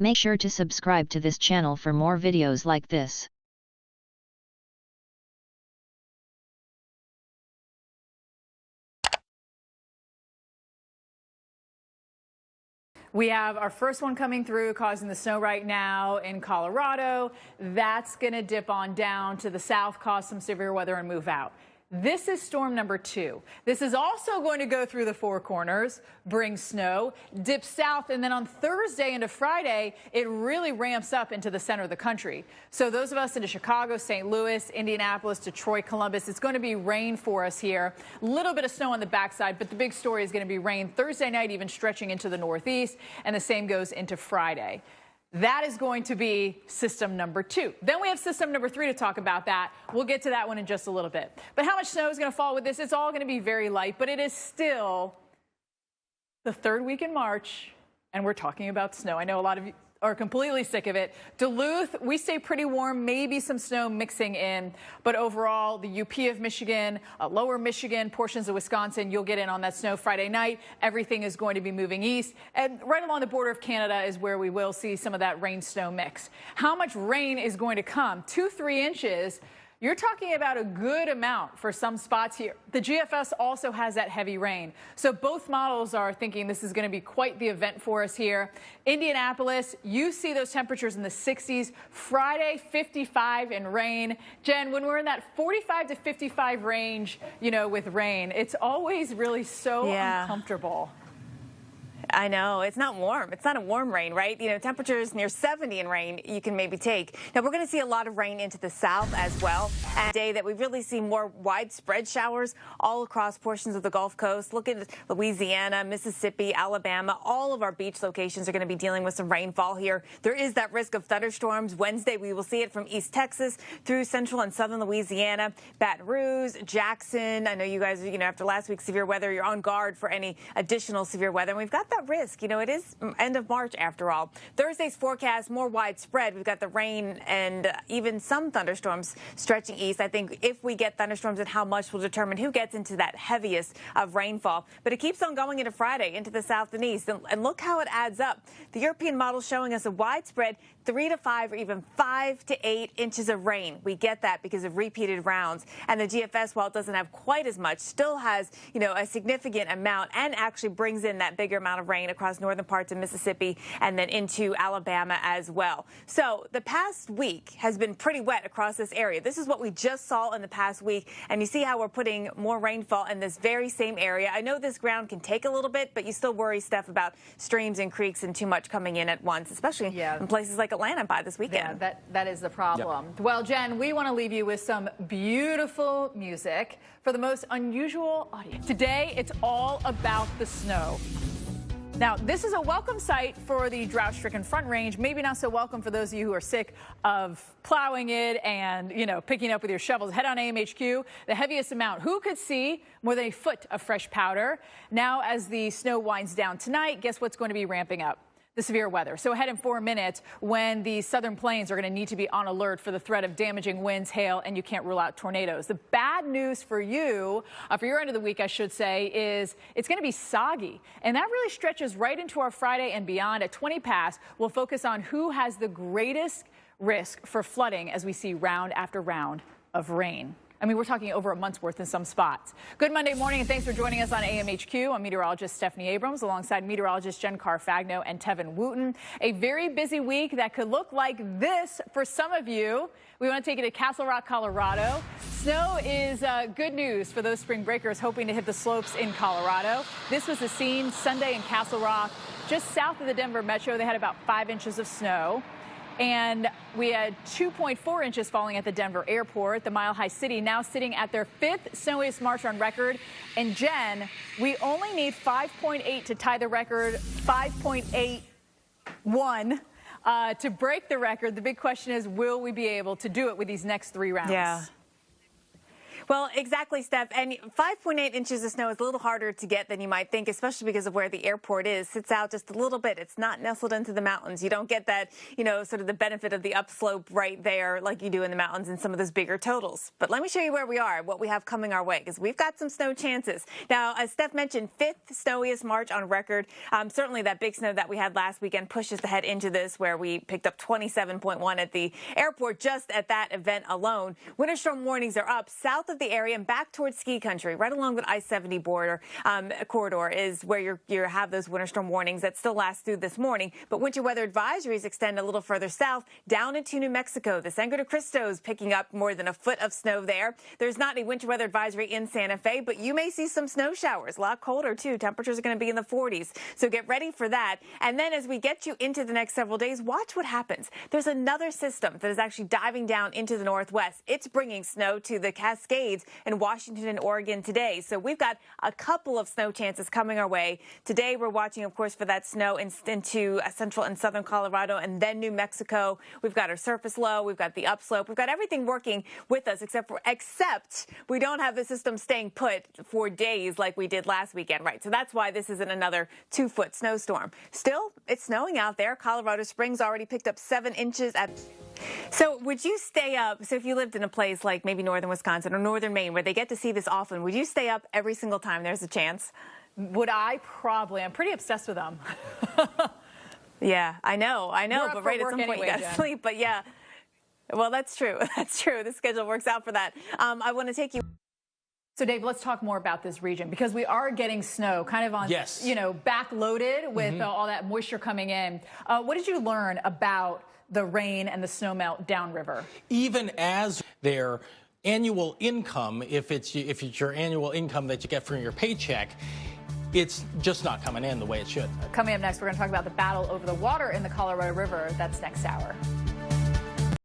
Make sure to subscribe to this channel for more videos like this. We have our first one coming through, causing the snow right now in Colorado. That's going to dip on down to the south, cause some severe weather, and move out. This is storm number 2. This is also going to go through the Four Corners, bring snow, dip south, and then on Thursday into Friday, it really ramps up into the center of the country. So those of us into Chicago, St. Louis, Indianapolis, Detroit, Columbus, it's going to be rain for us here. A little bit of snow on the backside, but the big story is going to be rain Thursday night, even stretching into the northeast, and the same goes into Friday. That is going to be system number 2. Then we have system number 3 to talk about that. We'll get to that one in just a little bit. But how much snow is going to fall with this? It's all going to be very light, but it is still the third week in March, and we're talking about snow. I know a lot of you are completely sick of it. Duluth, we stay pretty warm, maybe some snow mixing in, but overall, the UP of Michigan, lower Michigan, portions of Wisconsin, you'll get in on that snow Friday night. Everything is going to be moving east, and right along the border of Canada is where we will see some of that rain-snow mix. How much rain is going to come? 2-3 inches. You're talking about a good amount for some spots here. The GFS also has that heavy rain. So both models are thinking this is going to be quite the event for us here. Indianapolis, you see those temperatures in the 60s. Friday, 55 and rain. Jen, when we're in that 45 to 55 range, you know, with rain, it's always really so uncomfortable. I know. It's not warm. It's not a warm rain, right? You know, temperatures near 70 in rain you can maybe take. Now, we're going to see a lot of rain into the south as well. And a day that we really see more widespread showers all across portions of the Gulf Coast. Look at Louisiana, Mississippi, Alabama. All of our beach locations are going to be dealing with some rainfall here. There is that risk of thunderstorms. Wednesday, we will see it from East Texas through central and southern Louisiana, Baton Rouge, Jackson. I know you guys, you know, after last week's severe weather, you're on guard for any additional severe weather. And we've got that risk. You know, it is end of March after all. Thursday's forecast more widespread. We've got the rain and even some thunderstorms stretching east. I think if we get thunderstorms and how much will determine who gets into that heaviest of rainfall. But it keeps on going into Friday, into the south and east. And look how it adds up. The European model showing us a widespread 3 to 5 or even 5 to 8 inches of rain. We get that because of repeated rounds. And the GFS, while it doesn't have quite as much, still has, you know, a significant amount and actually brings in that bigger amount of rain across northern parts of Mississippi and then into Alabama as well. So the past week has been pretty wet across this area. This is what we just saw in the past week. And you see how we're putting more rainfall in this very same area. I know this ground can take a little bit, but you still worry, Steph, about streams and creeks and too much coming in at once, especially in places like Atlanta by this weekend. Yeah, that is the problem. Yep. Well, Jen, we want to leave you with some beautiful music for the most unusual audience. Today, it's all about the snow. Now, this is a welcome sight for the drought-stricken Front Range. Maybe not so welcome for those of you who are sick of plowing it and, you know, picking up with your shovels. Head on AMHQ, the heaviest amount. Who could see more than a foot of fresh powder? Now, as the snow winds down tonight, guess what's going to be ramping up? The severe weather. So ahead in 4 minutes when the southern plains are going to need to be on alert for the threat of damaging winds, hail, and you can't rule out tornadoes. The bad news for you, for your end of the week, I should say, is it's going to be soggy. And that really stretches right into our Friday and beyond. At 20 past, we'll focus on who has the greatest risk for flooding as we see round after round of rain. I mean, we're talking over a month's worth in some spots. Good Monday morning, and thanks for joining us on AMHQ. I'm meteorologist Stephanie Abrams, alongside meteorologist Jen Carfagno and Tevin Wooten. A very busy week that could look like this for some of you. We want to take you to Castle Rock, Colorado. Snow is good news for those spring breakers hoping to hit the slopes in Colorado. This was the scene Sunday in Castle Rock, just south of the Denver metro. They had about 5 inches of snow. And we had 2.4 inches falling at the Denver airport. The Mile High City now sitting at their 5th snowiest March on record. And Jen, we only need 5.8 to tie the record, 5.81 to break the record. The big question is, will we be able to do it with these next 3 rounds? Yeah. Well, exactly, Steph. And 5.8 inches of snow is a little harder to get than you might think, especially because of where the airport is. Sits out just a little bit. It's not nestled into the mountains. You don't get that, sort of the benefit of the upslope right there like you do in the mountains in some of those bigger totals. But let me show you where we are, what we have coming our way, because we've got some snow chances. Now, as Steph mentioned, 5th snowiest March on record. Certainly that big snow that we had last weekend pushes the head into this, where we picked up 27.1 at the airport just at that event alone. Winter storm warnings are up south of the area and back towards ski country, right along the I-70 border corridor is where you have those winter storm warnings that still last through this morning. But winter weather advisories extend a little further south down into New Mexico. The Sangre de Cristo is picking up more than a foot of snow there. There's not a winter weather advisory in Santa Fe, but you may see some snow showers. A lot colder, too. Temperatures are going to be in the 40s. So get ready for that. And then as we get you into the next several days, watch what happens. There's another system that is actually diving down into the northwest. It's bringing snow to the Cascades in Washington and Oregon today. So we've got a couple of snow chances coming our way. Today we're watching, of course, for that snow into central and southern Colorado and then New Mexico. We've got our surface low. We've got the upslope. We've got everything working with us except we don't have the system staying put for days like we did last weekend, right? So that's why this isn't another 2-foot snowstorm. Still, it's snowing out there. Colorado Springs already picked up 7 inches at... So would you stay up, so if you lived in a place like maybe northern Wisconsin or northern Maine where they get to see this often, would you stay up every single time there's a chance? Would I? Probably. I'm pretty obsessed with them. Yeah, I know, but right at some point you got to sleep. But yeah, well, that's true. That's true. The schedule works out for that. I want to take you. So, Dave, let's talk more about this region because we are getting snow kind of on, backloaded with all that moisture coming in. What did you learn about the rain and the snow melt downriver? Even as their annual income, if it's your annual income that you get from your paycheck, it's just not coming in the way it should. Coming up next, we're going to talk about the battle over the water in the Colorado River. That's next hour.